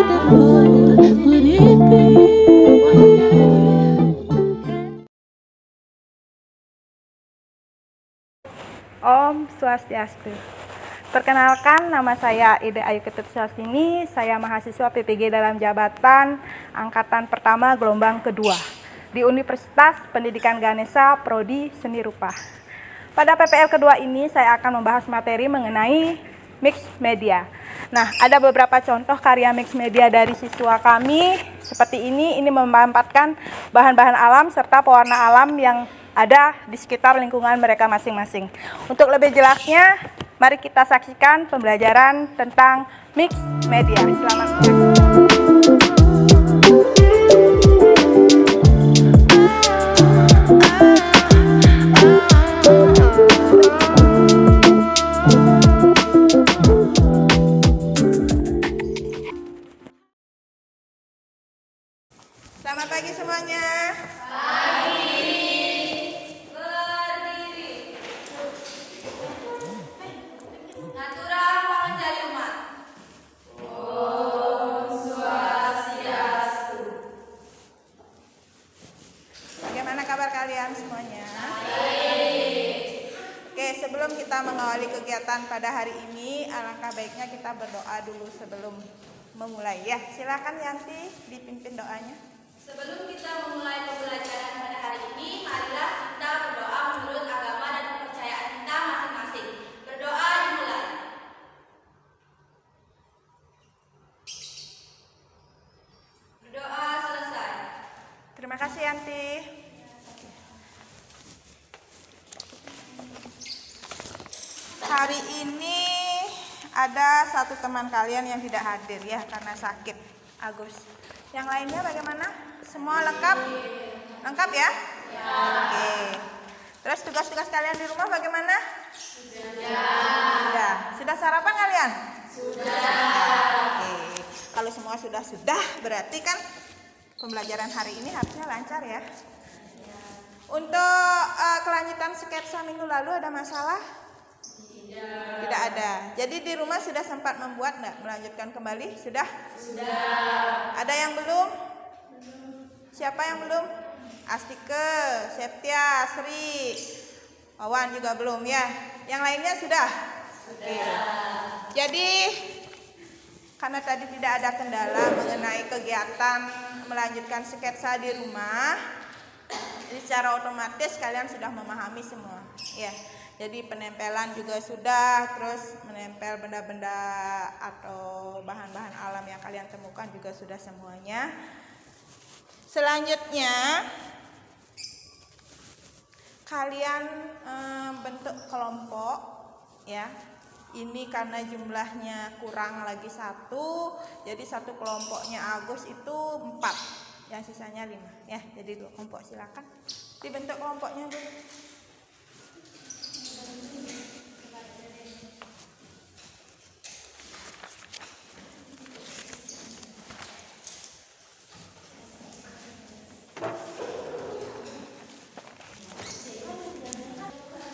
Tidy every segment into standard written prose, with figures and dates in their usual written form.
wonderful would it be? Om Swastiastu. Perkenalkan, nama saya Ida Ayu Ketut Suhastini. Saya mahasiswa PPG dalam jabatan angkatan pertama gelombang kedua di Universitas Pendidikan Ganesha Prodi Seni Rupa. Pada PPL kedua ini saya akan membahas materi mengenai mixed media. Nah, ada beberapa contoh karya mixed media dari siswa kami seperti ini. Ini memanfaatkan bahan-bahan alam serta pewarna alam yang ada di sekitar lingkungan mereka masing-masing. Untuk lebih jelasnya, mari kita saksikan pembelajaran tentang mixed media. Selamat menyaksikan. Selamat pagi semuanya. Bagaimana kabar kalian semuanya? Oke, sebelum kita mengawali kegiatan pada hari ini, alangkah baiknya kita berdoa dulu sebelum memulai. Ya, silakan Yanti dipimpin doanya. Sebelum kita memulai pembelajaran pada hari ini, marilah kita berdoa menurut agama dan kepercayaan kita masing-masing. Berdoa dimulai. Berdoa selesai. Terima kasih Yanti. Hari ini ada satu teman kalian yang tidak hadir ya karena sakit, Agus. Yang lainnya bagaimana? Semua lengkap? Lengkap ya? Oke. Terus tugas-tugas kalian di rumah bagaimana? Sudah. Sudah sarapan kalian? Oke. Kalau semua sudah berarti kan pembelajaran hari ini harusnya lancar ya. Untuk kelanjutan sketsa minggu lalu ada masalah? Tidak ada. Jadi di rumah sudah sempat membuat enggak? Melanjutkan kembali? Sudah? Ada yang belum? Siapa yang belum? Astike, Septia, Sri, Wawan juga belum ya. Yang lainnya sudah? Oke. Jadi karena tadi tidak ada kendala mengenai kegiatan melanjutkan sketsa di rumah, jadi secara otomatis kalian sudah memahami semua. Ya. Jadi penempelan juga sudah, terus menempel benda-benda atau bahan-bahan alam yang kalian temukan juga sudah semuanya. Selanjutnya kalian bentuk kelompok ya. Ini karena jumlahnya kurang lagi 1, jadi satu kelompoknya Agus itu 4, yang sisanya 5 ya. Jadi 2 kelompok, silakan dibentuk kelompoknya dulu.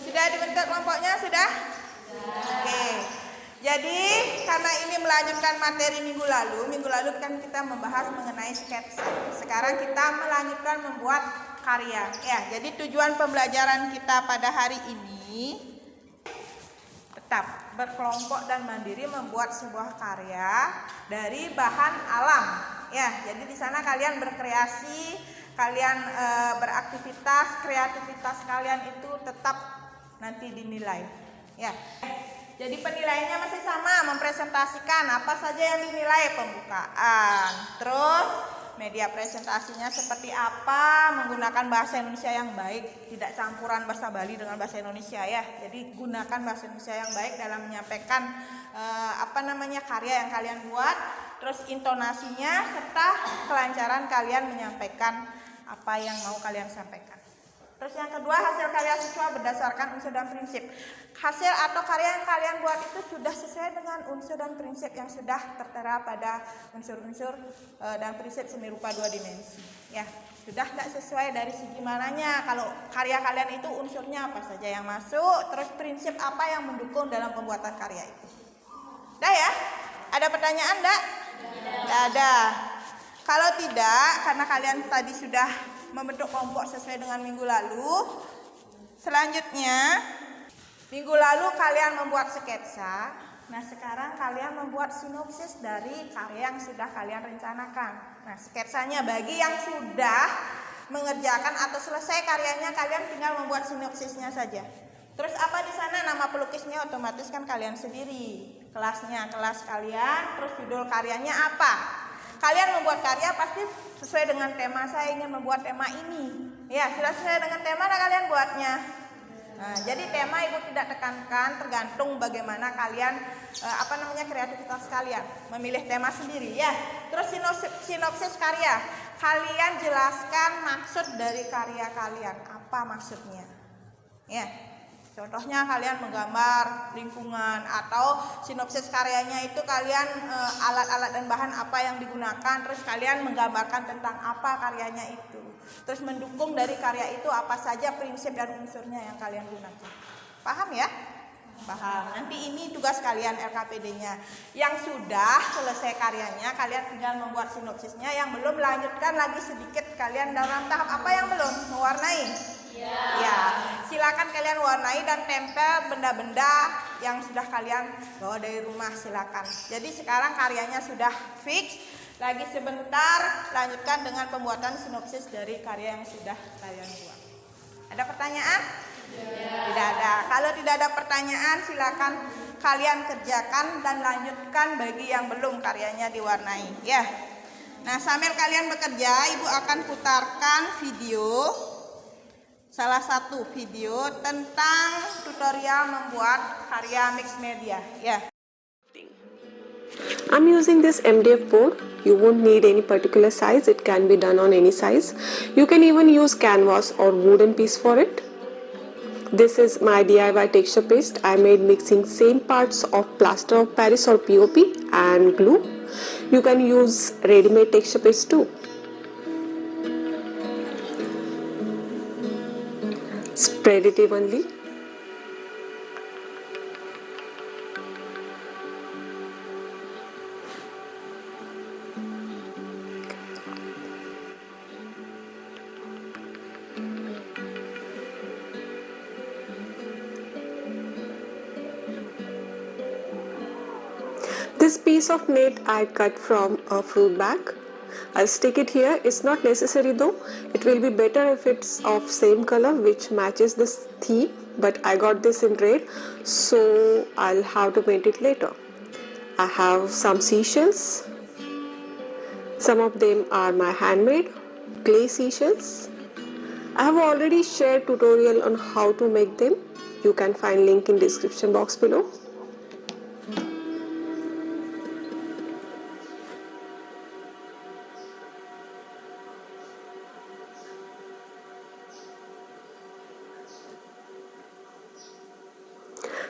Sudah dibentuk kelompoknya? Sudah? Oke. Jadi karena ini melanjutkan materi minggu lalu kan kita membahas mengenai sketsa. Sekarang kita melanjutkan membuat karya. Ya, jadi tujuan pembelajaran kita pada hari ini tetap berkelompok dan mandiri membuat sebuah karya dari bahan alam. Ya, jadi di sana kalian berkreasi, kalian beraktivitas, kreativitas kalian itu tetap nanti dinilai. Ya. Jadi penilaiannya masih sama, mempresentasikan apa saja yang dinilai, pembukaan, terus media presentasinya seperti apa, menggunakan bahasa Indonesia yang baik, tidak campuran bahasa Bali dengan bahasa Indonesia ya. Jadi gunakan bahasa Indonesia yang baik dalam menyampaikan karya yang kalian buat, terus intonasinya serta kelancaran kalian menyampaikan apa yang mau kalian sampaikan. Terus yang kedua, hasil karya siswa berdasarkan unsur dan prinsip. Hasil atau karya yang kalian buat itu sudah sesuai dengan unsur dan prinsip yang sudah tertera pada unsur-unsur dan prinsip seni rupa 2 dimensi. Ya, sudah tidak sesuai dari segi mananya. Kalau karya kalian itu unsurnya apa saja yang masuk, terus prinsip apa yang mendukung dalam pembuatan karya itu. Udah ya? Ada pertanyaan enggak? Tidak ada. Kalau tidak, karena kalian tadi sudah membentuk kelompok sesuai dengan minggu lalu, selanjutnya minggu lalu kalian membuat sketsa. Nah, sekarang kalian membuat sinopsis dari karya yang sudah kalian rencanakan. Nah, sketsanya bagi yang sudah mengerjakan atau selesai karyanya, kalian tinggal membuat sinopsisnya saja. Terus apa di sana, nama pelukisnya otomatis kan kalian sendiri. Kelasnya, kelas kalian, terus judul karyanya apa? Kalian membuat karya pasti sesuai dengan tema. Saya ingin membuat tema ini. Ya, sudah sesuai dengan tema nah kalian buatnya. Nah, jadi tema ibu tidak tekankan, tergantung bagaimana kalian kreativitas kalian memilih tema sendiri ya. Terus sinopsis karya, kalian jelaskan maksud dari karya kalian, apa maksudnya ya. Contohnya kalian menggambar lingkungan, atau sinopsis karyanya itu kalian alat-alat dan bahan apa yang digunakan, terus kalian menggambarkan tentang apa karyanya itu. Terus mendukung dari karya itu apa saja prinsip dan unsurnya yang kalian gunakan. Paham ya? Paham. Nanti ini tugas kalian LKPD-nya. Yang sudah selesai karyanya kalian tinggal membuat sinopsisnya. Yang belum lanjutkan lagi sedikit, kalian dalam tahap apa yang belum? Mewarnai. Ya, silakan kalian warnai dan tempel benda-benda yang sudah kalian bawa dari rumah, silakan. Jadi sekarang karyanya sudah fix. Lagi sebentar lanjutkan dengan pembuatan sinopsis dari karya yang sudah kalian buat. Ada pertanyaan? Tidak ada. Kalau tidak ada pertanyaan, silakan kalian kerjakan dan lanjutkan bagi yang belum karyanya diwarnai ya. Nah, sambil kalian bekerja, ibu akan putarkan video, salah satu video tentang tutorial membuat karya mixed media ya. I'm using this MDF board. You won't need any particular size. It can be done on any size. You can even use canvas or wooden piece for it. This is my DIY texture paste. I made mixing same parts of plaster of Paris or POP and glue. You can use ready-made texture paste too. Spread it evenly. This piece of net I cut from a fruit bag. I'll stick it here. It's not necessary though. It will be better if it's of same color which matches this theme, but I got this in red, so I'll have to paint it later. I have some seashells. Some of them are my handmade clay seashells. I have already shared tutorial on how to make them. You can find link in description box below.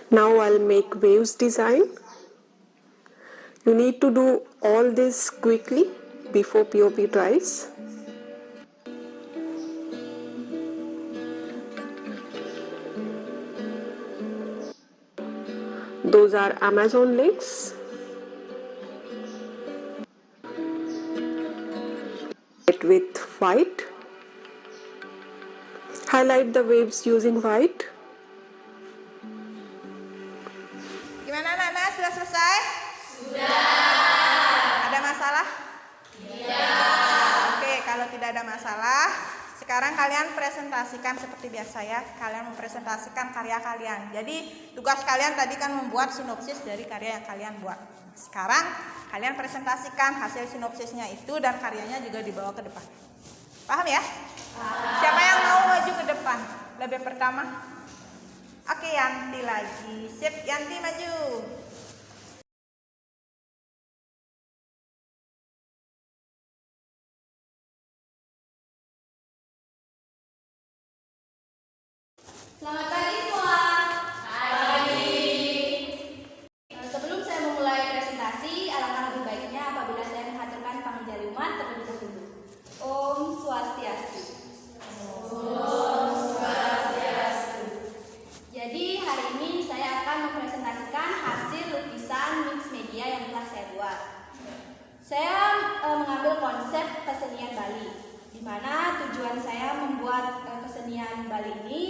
Now I'll make waves design. You need to do all this quickly before POP dries. Those are Amazon links. With white. Highlight the waves using white. Gimana anak-anak, sudah selesai? Sudah. Ada masalah? Tidak. Oke, kalau tidak ada masalah, sekarang kalian presentasikan seperti biasa ya. Kalian mempresentasikan karya kalian. Jadi tugas kalian tadi kan membuat sinopsis dari karya yang kalian buat. Sekarang kalian presentasikan hasil sinopsisnya itu dan karyanya juga dibawa ke depan. Paham ya? Paham. Siapa yang mau maju ke depan? Lebih pertama? Oke, Yanti lagi. Sip, Yanti maju. Selamat pagi semua. Pagi. Sebelum saya memulai presentasi, alangkah lebih baiknya apabila saya menghaturkan pangjaliman terlebih dahulu. Om Swastiastu. Om Swastiastu. Jadi hari ini saya akan mempresentasikan hasil Saya mengambil konsep kesenian Bali, di mana tujuan saya membuat kesenian Bali ini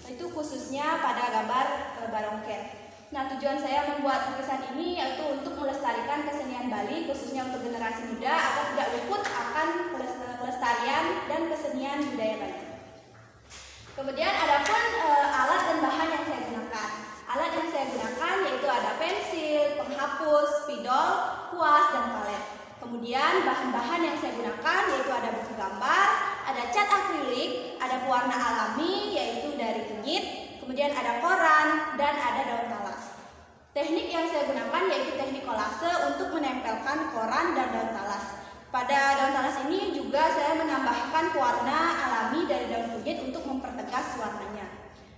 itu khususnya pada gambar barongket. Nah, tujuan saya membuat lukisan ini yaitu untuk melestarikan kesenian Bali, khususnya untuk generasi muda agar tidak luput akan pelestarian dan kesenian budaya Bali. Kemudian adapun alat dan bahan yang saya gunakan. Alat yang saya gunakan yaitu ada pensil, penghapus, spidol, kuas, dan palet. Kemudian bahan-bahan yang saya gunakan yaitu ada buku gambar, ada cat akrilik, ada pewarna alami yaitu dari kunyit, kemudian ada koran, dan ada daun talas. Teknik yang saya gunakan yaitu teknik kolase untuk menempelkan koran dan daun talas. Pada daun talas ini juga saya menambahkan pewarna alami dari daun kunyit untuk mempertegas warnanya.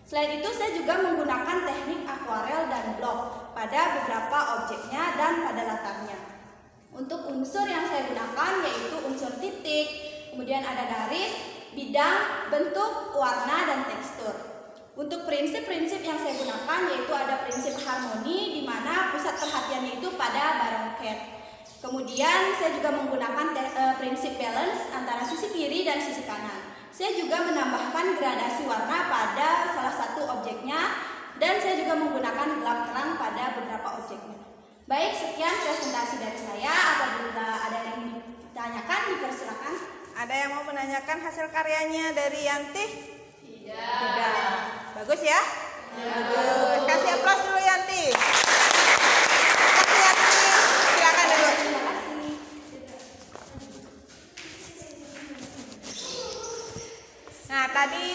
Selain itu saya juga menggunakan teknik akuarel dan blok pada beberapa objeknya dan pada latarnya. Untuk unsur yang saya gunakan yaitu unsur titik, kemudian ada garis, bidang, bentuk, warna, dan tekstur. Untuk prinsip-prinsip yang saya gunakan yaitu ada prinsip harmoni di mana pusat perhatiannya itu pada barongket. Kemudian saya juga menggunakan prinsip balance antara sisi kiri dan sisi kanan. Saya juga menambahkan gradasi warna pada salah satu objeknya dan saya juga menggunakan gelap terang pada beberapa objeknya. Baik, sekian presentasi dari saya. Apabila ada yang ditanyakan, dipersilakan. Ada yang mau menanyakan hasil karyanya dari Yanti? Tidak. Bagus ya? Bagus. Kasih aplaus dulu Yanti. Kasih Yanti. Silakan dulu. Terima kasih. Nah, tadi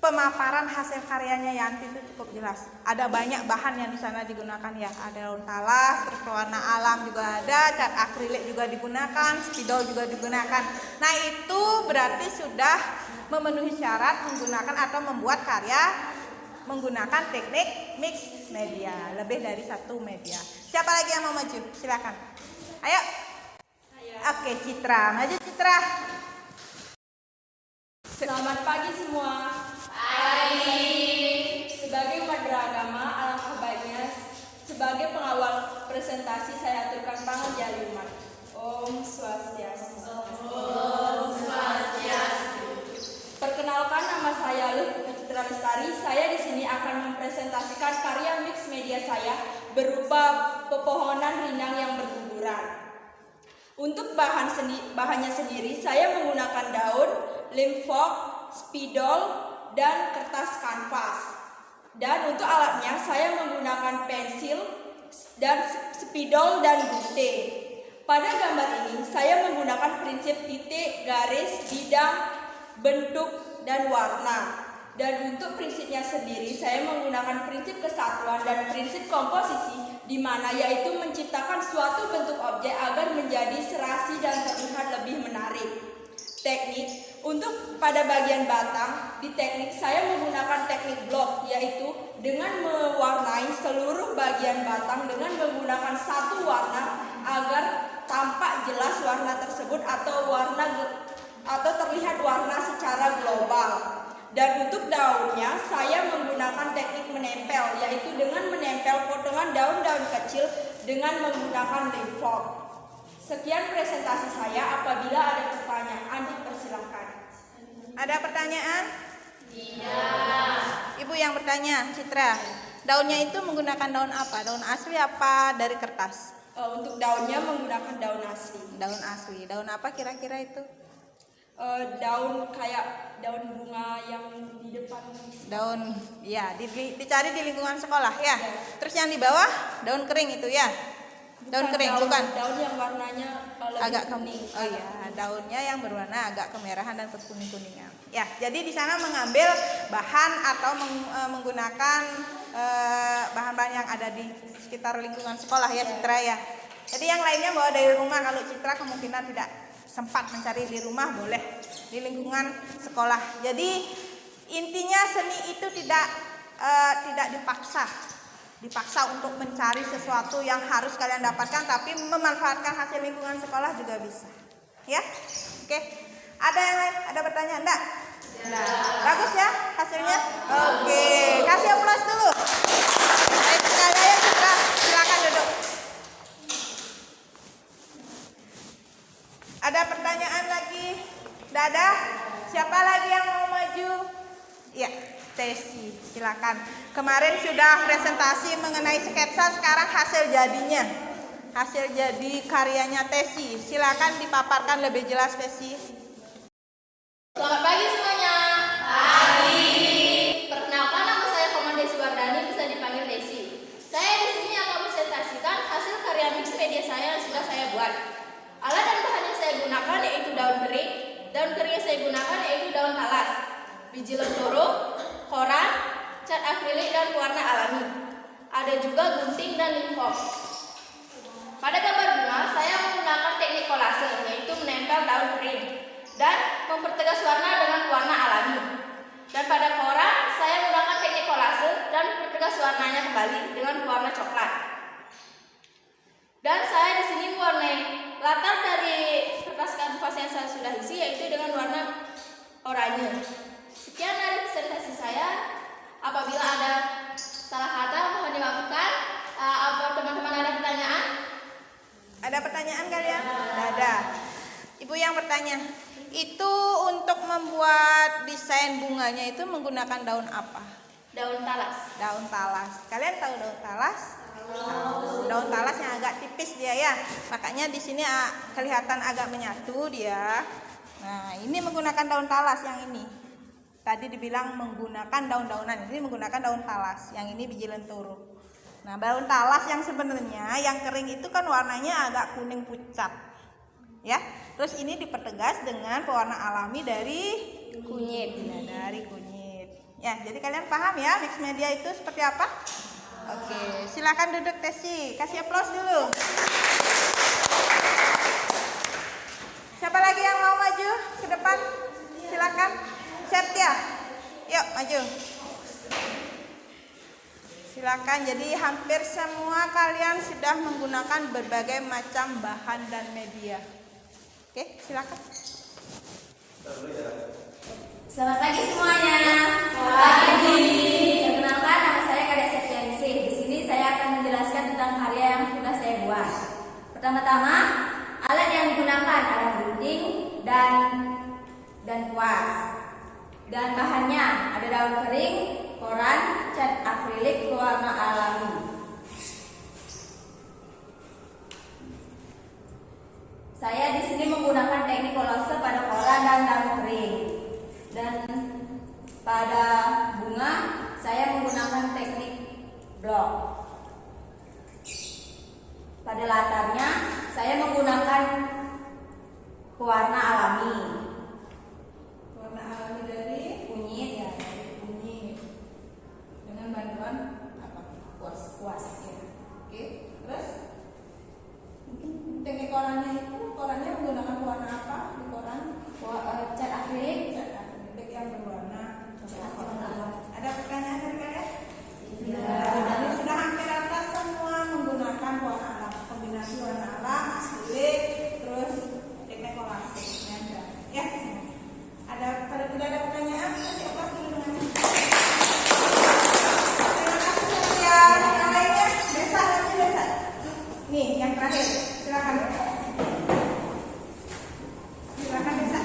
pemaparan hasil karyanya Yanti itu cukup jelas. Ada banyak bahan yang di sana digunakan ya. Ada daun talas, terus pewarna alam juga ada, cat akrilik juga digunakan, spidol juga digunakan. Nah, itu berarti sudah memenuhi syarat menggunakan atau membuat karya menggunakan teknik mix media, lebih dari satu media. Siapa lagi yang mau maju? Silakan. Ayo. Oke, Citra. Maju Citra. Selamat pagi semua. Pagi. Sebagai umat beragama, alangkah baiknya sebagai pengawal presentasi saya aturkan panganjali umat. Om Swastiastu. Om Swastiastu. Perkenalkan, nama saya Luhut Citra Lestari. Saya di sini akan mempresentasikan karya mix media saya berupa pepohonan rindang yang berguguran. Untuk bahannya sendiri, saya menggunakan daun, lem foam, spidol, dan kertas kanvas. Dan untuk alatnya, saya menggunakan pensil, dan spidol, dan gunting. Pada gambar ini, saya menggunakan prinsip titik, garis, bidang, bentuk, dan warna. Dan untuk prinsipnya sendiri, saya menggunakan prinsip kesatuan dan prinsip komposisi, di mana yaitu menciptakan suatu bentuk objek agar menjadi serasi dan terlihat lebih menarik. Teknik untuk pada bagian batang, di teknik saya menggunakan teknik blok, yaitu dengan mewarnai seluruh bagian batang dengan menggunakan satu warna agar tampak jelas warna tersebut atau terlihat warna secara global. Dan untuk daunnya, saya menggunakan teknik menempel, yaitu dengan menempel potongan daun-daun kecil dengan menggunakan lem foam. Sekian presentasi saya. Apabila ada pertanyaan, dipersilakan. Ada pertanyaan? Tidak. Ibu yang bertanya, Citra. Daunnya itu menggunakan daun apa? Daun asli apa dari kertas? Untuk daunnya menggunakan daun asli. Daun asli. Daun apa kira-kira itu? Daun kayak daun bunga yang di depan. Daun, ya, dicari di lingkungan sekolah ya. Terus yang di bawah daun kering itu ya. Daun kering bukan? Daun yang warnanya agak kuning. Oh iya, daunnya yang berwarna agak kemerahan dan kekuning-kuningan. Ya, jadi di sana mengambil bahan atau menggunakan bahan-bahan yang ada di sekitar lingkungan sekolah ya, Citra ya. Jadi yang lainnya bawa dari rumah. Kalau Citra kemungkinan tidak sempat mencari di rumah, boleh di lingkungan sekolah. Jadi intinya seni itu tidak dipaksa untuk mencari sesuatu yang harus kalian dapatkan, tapi memanfaatkan hasil lingkungan sekolah juga bisa. Ya, oke. Ada yang lain? Ada pertanyaan? Enggak? Nah, bagus ya hasilnya. Oke, kasih aplaus dulu. Baik sekali ya, Citra. Silakan duduk. Ada pertanyaan lagi? Dadah. Siapa lagi yang mau maju? Ya, Tesi, silakan. Kemarin sudah presentasi mengenai sketsa, sekarang hasil jadinya. Hasil jadi karyanya Tesi. Silakan dipaparkan lebih jelas, Tesi. Selamat pagi semuanya. Pagi. Perkenalkan, nama saya Komanda Desi Wardani, bisa dipanggil Desi. Saya di sini akan presentasikan hasil karya mix media saya yang sudah saya buat. Alat dan bahan yang saya gunakan yaitu daun kering. Daun kering yang saya gunakan yaitu daun talas, biji lentoro, koran, cat akrilik dan warna alami. Ada juga gunting dan linfox. Pada gambar bunga, saya menggunakan teknik kolase, yaitu menempel daun kering dan mempertegas warna dengan warna alami. Dan pada koran, saya menggunakan teknik kolase dan mempertegas warnanya kembali dengan warna coklat. Dan saya di sini mewarnai latar dari kertas kanvas yang saya sudah isi, yaitu dengan warna oranye. Sekian dari presentasi saya. Apabila ada salah kata, mohon dimaafkan. Apa teman-teman ada pertanyaan? Ada pertanyaan kalian? Ada. Ibu yang bertanya, itu untuk membuat desain bunganya itu menggunakan daun apa? Daun talas. Daun talas. Kalian tahu daun talas? Daun talas yang agak tipis dia ya. Makanya di sini kelihatan agak menyatu dia. Nah, ini menggunakan daun talas yang ini. Tadi dibilang menggunakan daun-daunan, ini menggunakan daun talas. Yang ini biji lentoro. Nah, daun talas yang sebenarnya yang kering itu kan warnanya agak kuning pucat. Ya. Terus ini dipertegas dengan pewarna alami dari kunyit. Nah, dari kunyit. Ya, jadi kalian paham ya mix media itu seperti apa? Oke, silakan duduk Tesi. Kasih aplaus dulu. Siapa lagi yang mau maju ke depan? Silakan. Septia. Yuk, maju. Silakan. Jadi hampir semua kalian sudah menggunakan berbagai macam bahan dan media. Oke, silakan. Selamat pagi semuanya. Pagi. Perkenalkan, nama saya Kadek Septianingsih. Di sini saya akan menjelaskan tentang karya yang sudah saya buat. Pertama-tama, alat yang digunakan adalah gunting dan kuas. Dan bahannya ada daun kering, koran, cat akrilik warna alami. Saya di sini menggunakan teknik kolase pada koran dan daun kering. Dan pada bunga saya menggunakan teknik blok. Pada latarnya saya menggunakan warna alami. Warna alami dari Kunyit ya, dari kunyit. Dengan bantuan apa? Kuas ya. Oke, terus teknik korannya itu menggunakan warna apa di koran? cat akrilik. Cat akrilik yang berwarna Coklat. Ada pertanyaan dari kalian? Iya. Jadi sudah hampir rata semua menggunakan warna alam, kombinasi warna alam, akrilik, terus teknik kolase. Ya, ada kalau tidak ada pertanyaan, kasih aplaus dulu dengan. Terima kasih ya. Yang lainnya, Desa. Nih, yang terakhir, silakan. Silakan Desa.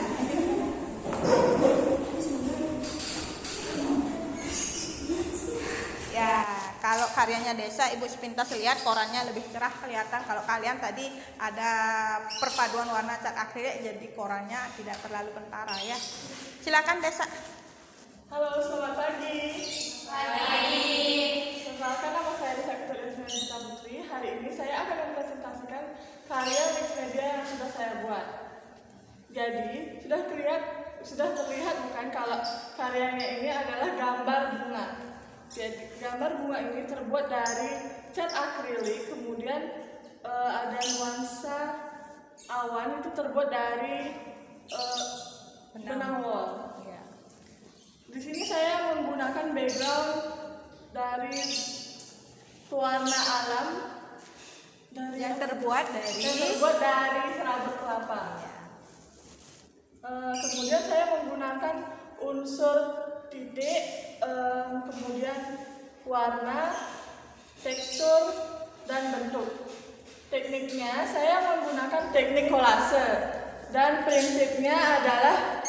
Ya, kalau karyanya Desa, Ibu sepintas lihat korannya lebih cerah kelihatan. Kalau kalian tadi ada perpaduan warna cat akrilik, jadi korannya tidak terlalu kentara ya. Silakan Desa. Halo, selamat pagi. Pagi. Perkenalkan, nama saya Desa Ketulisan Putri. Hari ini saya akan mempresentasikan karya mix media yang sudah saya buat. Jadi, sudah terlihat bukan kalau karyanya ini adalah gambar bunga. Jadi, gambar bunga ini terbuat dari cat akrilik, kemudian ada nuansa awan itu terbuat dari benang wol. Ya. Di sini saya menggunakan background dari pewarna alam Yang terbuat dari serabut kelapa. Kemudian saya menggunakan unsur titik, kemudian warna, tekstur, dan bentuk. Tekniknya saya menggunakan teknik kolase Dan prinsipnya adalah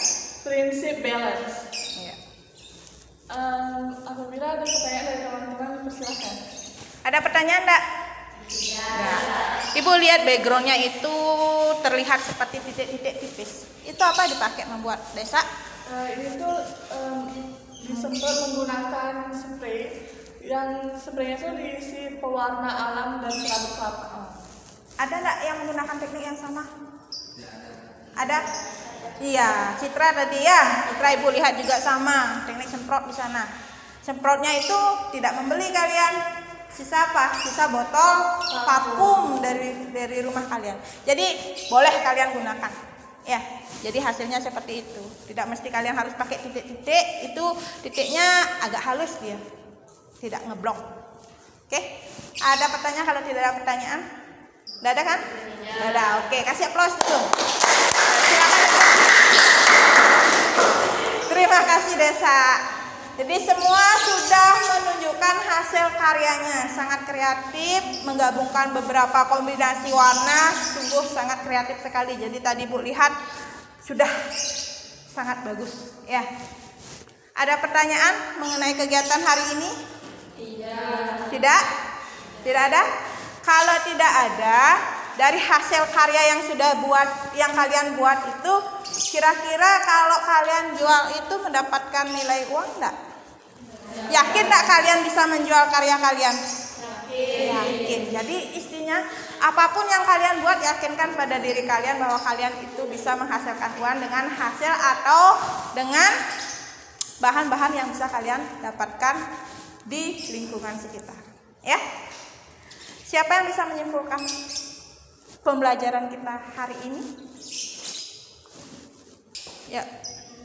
prinsip balance. Iya. Apabila ada pertanyaan dari teman-teman, persilahkan. Ada pertanyaan enggak? Ya. Ibu lihat backgroundnya itu terlihat seperti titik-titik tipis. Itu apa dipakai membuat desa? Ini tuh disemprot menggunakan spray. Yang spraynya tuh diisi pewarna alam dan serabut-serabut. Ada enggak yang menggunakan teknik yang sama? Ada? Iya, Citra tadi ya. Citra ibu lihat juga sama teknik semprot di sana. Semprotnya itu tidak membeli kalian. Sisa apa? Sisa botol vakum dari rumah kalian. Jadi boleh kalian gunakan. Ya, jadi hasilnya seperti itu. Tidak mesti kalian harus pakai titik-titik. Itu titiknya agak halus dia, tidak ngeblok. Oke? Ada pertanyaan? Kalau tidak ada pertanyaan, tidak ada kan? Tidak ada. Oke, kasih aplaus dulu. Silakan. Terima kasih Desa. Jadi semua sudah menunjukkan hasil karyanya, sangat kreatif, menggabungkan beberapa kombinasi warna, sungguh sangat kreatif sekali. Jadi tadi Bu lihat sudah sangat bagus, ya. Ada pertanyaan mengenai kegiatan hari ini? Tidak? Tidak ada? Kalau tidak ada, dari hasil karya yang kalian buat itu, kira-kira kalau kalian jual itu mendapatkan nilai uang enggak? Yakin enggak kalian bisa menjual karya kalian? Yakin. Jadi istinya apapun yang kalian buat, yakinkan pada diri kalian bahwa kalian itu bisa menghasilkan uang dengan hasil atau dengan bahan-bahan yang bisa kalian dapatkan di lingkungan sekitar. Ya. Siapa yang bisa menyimpulkan pembelajaran kita hari ini? Ya.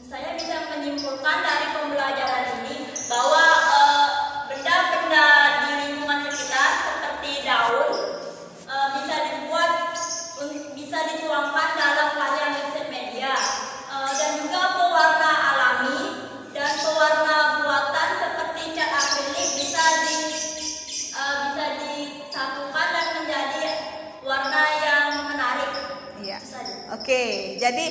Saya bisa menyimpulkan dari pembelajaran ini bahwa benda-benda di lingkungan sekitar seperti daun bisa dituangkan dalam karya mixed media, dan juga pewarna alami dan pewarna buatan seperti cat akrilik bisa disatukan dan menjadi warna yang menarik. Iya. Oke, jadi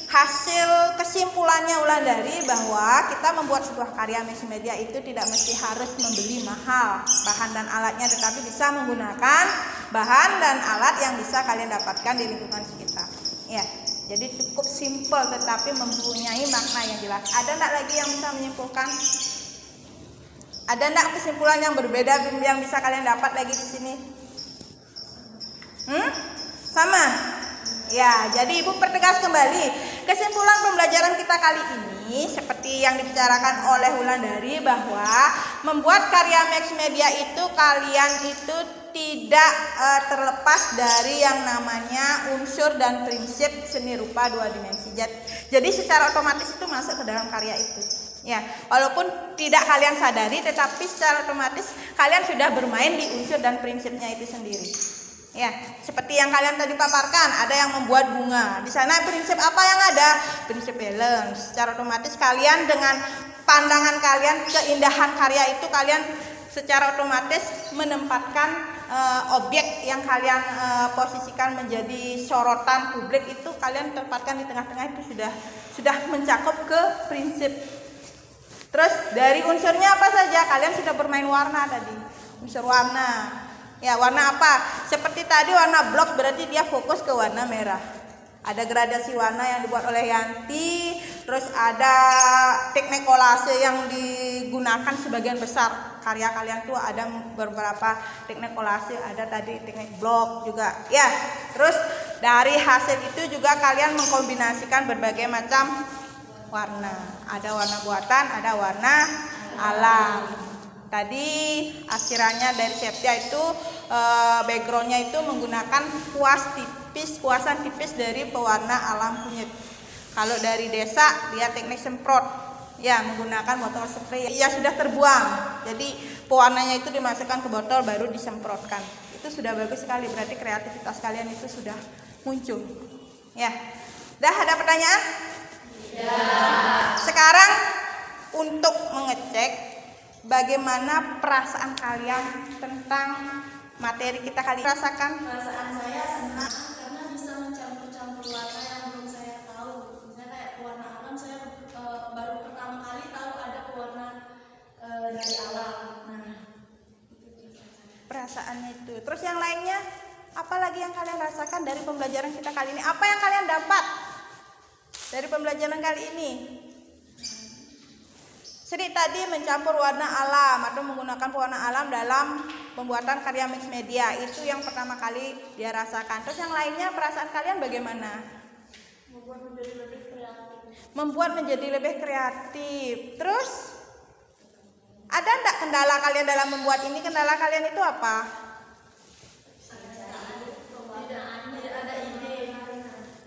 hasil kesimpulannya Wulandari bahwa kita membuat sebuah karya mixed media itu tidak mesti harus membeli mahal bahan dan alatnya, tetapi bisa menggunakan bahan dan alat yang bisa kalian dapatkan di lingkungan sekitar. Ya, jadi cukup simpel tetapi mempunyai makna yang jelas. Ada enggak lagi yang bisa menyimpulkan? Ada enggak kesimpulan yang berbeda yang bisa kalian dapat lagi di sini? Sama? Ya, jadi Ibu pertegas kembali. Kesimpulan pembelajaran kita kali ini seperti yang dibicarakan oleh Wulandari bahwa membuat karya mixed media itu kalian itu tidak terlepas dari yang namanya unsur dan prinsip seni rupa dua dimensi. Jadi secara otomatis itu masuk ke dalam karya itu. Ya, walaupun tidak kalian sadari, tetapi secara otomatis kalian sudah bermain di unsur dan prinsipnya itu sendiri. Ya, seperti yang kalian tadi paparkan, ada yang membuat bunga. Di sana prinsip apa yang ada? Prinsip balance. Secara otomatis kalian dengan pandangan kalian, keindahan karya itu kalian secara otomatis menempatkan objek yang kalian posisikan menjadi sorotan publik itu kalian tempatkan di tengah-tengah, itu sudah mencakup ke prinsip. Terus dari unsurnya apa saja? Kalian sudah bermain warna tadi. Unsur warna. Ya, warna apa? Seperti tadi warna blok berarti dia fokus ke warna merah. Ada gradasi warna yang dibuat oleh Yanti, terus ada teknik kolase yang digunakan sebagian besar karya kalian tuh ada beberapa teknik kolase, ada tadi teknik blok juga. Ya, terus dari hasil itu juga kalian mengkombinasikan berbagai macam warna. Ada warna buatan, ada warna alam. Tadi asirannya dari Septia itu backgroundnya itu menggunakan kuasan tipis dari pewarna alam kunyit. Kalau dari Desa dia teknik semprot, ya menggunakan botol spray ya sudah terbuang. Jadi pewarnanya itu dimasukkan ke botol baru disemprotkan. Itu sudah bagus sekali, berarti kreativitas kalian itu sudah muncul. Ya, dah ada pertanyaan? Ya. Sekarang untuk mengecek bagaimana perasaan kalian tentang materi kita kali ini? Rasakan? Perasaan saya senang karena bisa mencampur-campur warna yang belum saya yang kalian rasakan dari pembelajaran kita kali ini? Apa yang kalian dapat dari pembelajaran kali ini? Sri tadi mencampur warna alam atau menggunakan pewarna alam dalam pembuatan karya mix media. Itu yang pertama kali dia rasakan. Terus yang lainnya perasaan kalian bagaimana? Membuat menjadi lebih kreatif. Terus ada enggak kendala kalian dalam membuat ini? Kendala kalian itu apa?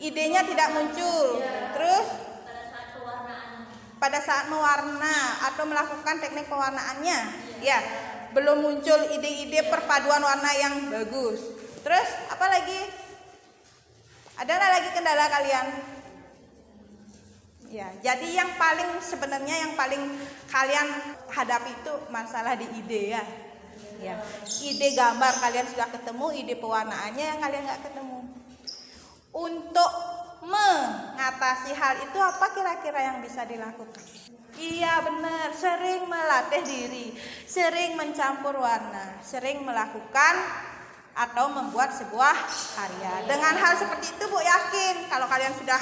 Idenya tidak muncul. Terus pada saat mewarna atau melakukan teknik pewarnaannya, ya, belum muncul ide-ide perpaduan warna yang bagus. Terus apa lagi? Ada nggak lagi kendala kalian? Ya, jadi yang paling sebenarnya yang paling kalian hadapi itu masalah di ide ya. Ya, ide gambar kalian sudah ketemu, ide pewarnaannya yang kalian nggak ketemu. Untuk mengatasi hal itu apa kira-kira yang bisa dilakukan? Iya benar, sering melatih diri, sering mencampur warna, sering melakukan atau membuat sebuah karya. Dengan hal seperti itu Bu yakin kalau kalian sudah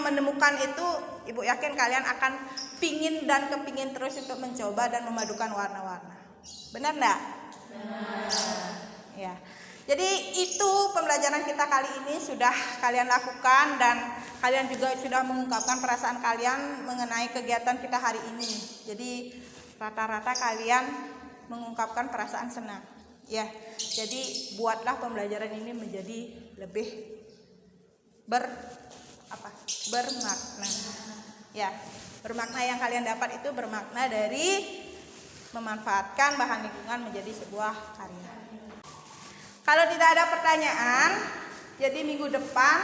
menemukan itu, Ibu yakin kalian akan pingin dan kepingin terus untuk mencoba dan memadukan warna-warna. Benar enggak? Benar. Ya. Jadi itu pembelajaran kita kali ini sudah kalian lakukan dan kalian juga sudah mengungkapkan perasaan kalian mengenai kegiatan kita hari ini. Jadi rata-rata kalian mengungkapkan perasaan senang. Ya, jadi buatlah pembelajaran ini menjadi lebih bermakna. Ya, bermakna yang kalian dapat itu bermakna dari memanfaatkan bahan lingkungan menjadi sebuah karya. Kalau tidak ada pertanyaan, jadi minggu depan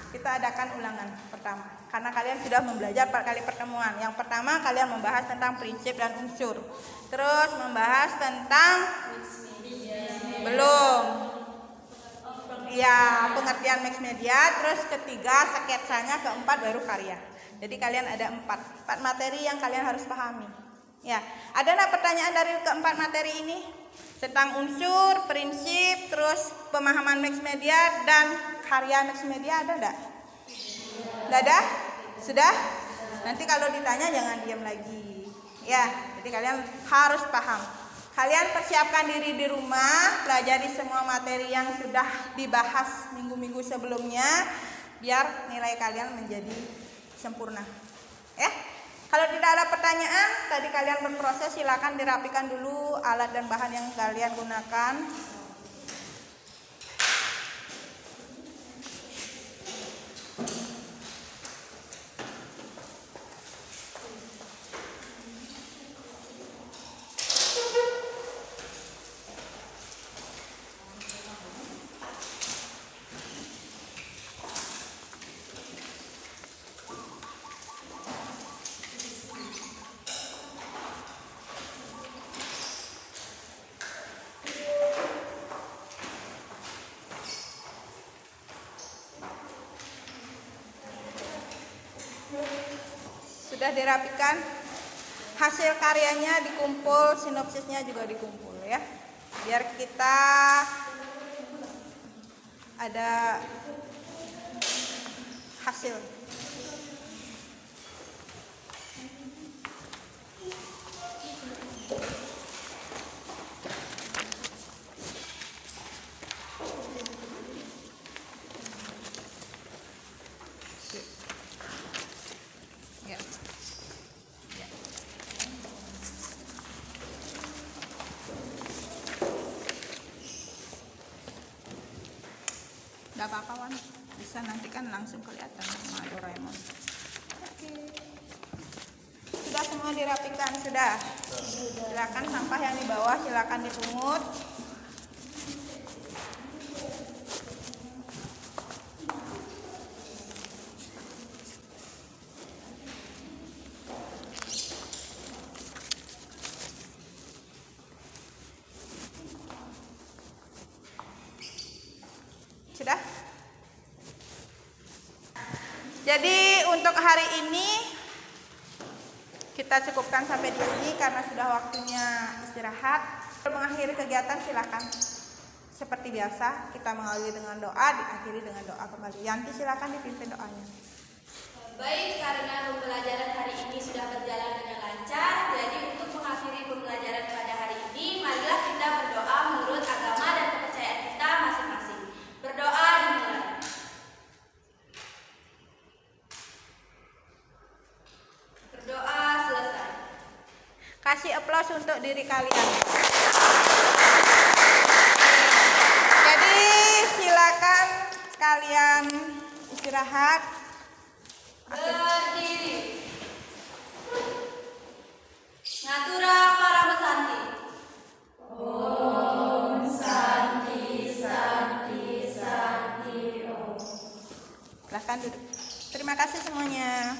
kita adakan ulangan pertama. Karena kalian sudah membelajar 4 kali pertemuan. Yang pertama kalian membahas tentang prinsip dan unsur. Terus membahas tentang pengertian mix media. Terus ketiga sketsanya, keempat baru karya. Jadi kalian ada 4 materi yang kalian harus pahami. Ya, ada nggak pertanyaan dari keempat materi ini? Tentang unsur, prinsip, terus pemahaman mix media dan karya mix media ada enggak? Enggak ada? Sudah? Nanti kalau ditanya jangan diam lagi. Ya, jadi kalian harus paham. Kalian persiapkan diri di rumah, pelajari semua materi yang sudah dibahas minggu-minggu sebelumnya biar nilai kalian menjadi sempurna. Ya? Kalau tidak ada pertanyaan, tadi kalian berproses, silakan dirapikan dulu alat dan bahan yang kalian gunakan. Sudah dirapikan, hasil karyanya dikumpul, sinopsisnya juga dikumpul ya, biar kita ada hasil. Gak apa-apa Wan, bisa nanti kan langsung kelihatan sama Doraemon. Oke. Sudah semua dirapikan, sudah. Silakan sampah yang di bawah silakan dipungut. Sudah? Jadi untuk hari ini kita cukupkan sampai di sini karena sudah waktunya istirahat. Mengakhiri kegiatan silakan. seperti biasa kita mengawali dengan doa, diakhiri dengan doa kembali. Yanti silakan dipimpin doanya. Baik, karena pembelajaran hari ini sudah berjalan dengan lancar, jadi untuk mengakhiri pembelajaran pada hari ini, marilah kita berdoa menurut agama dan kepercayaan kita masing-masing. Berdoa dimulai. Berdoa selesai. Kasih aplaus untuk diri kalian. Jadi silakan kalian istirahat. Berdiri. Ngatura para pesanti. Om Santi Santi Santi Om. Silahkan duduk. Terima kasih semuanya.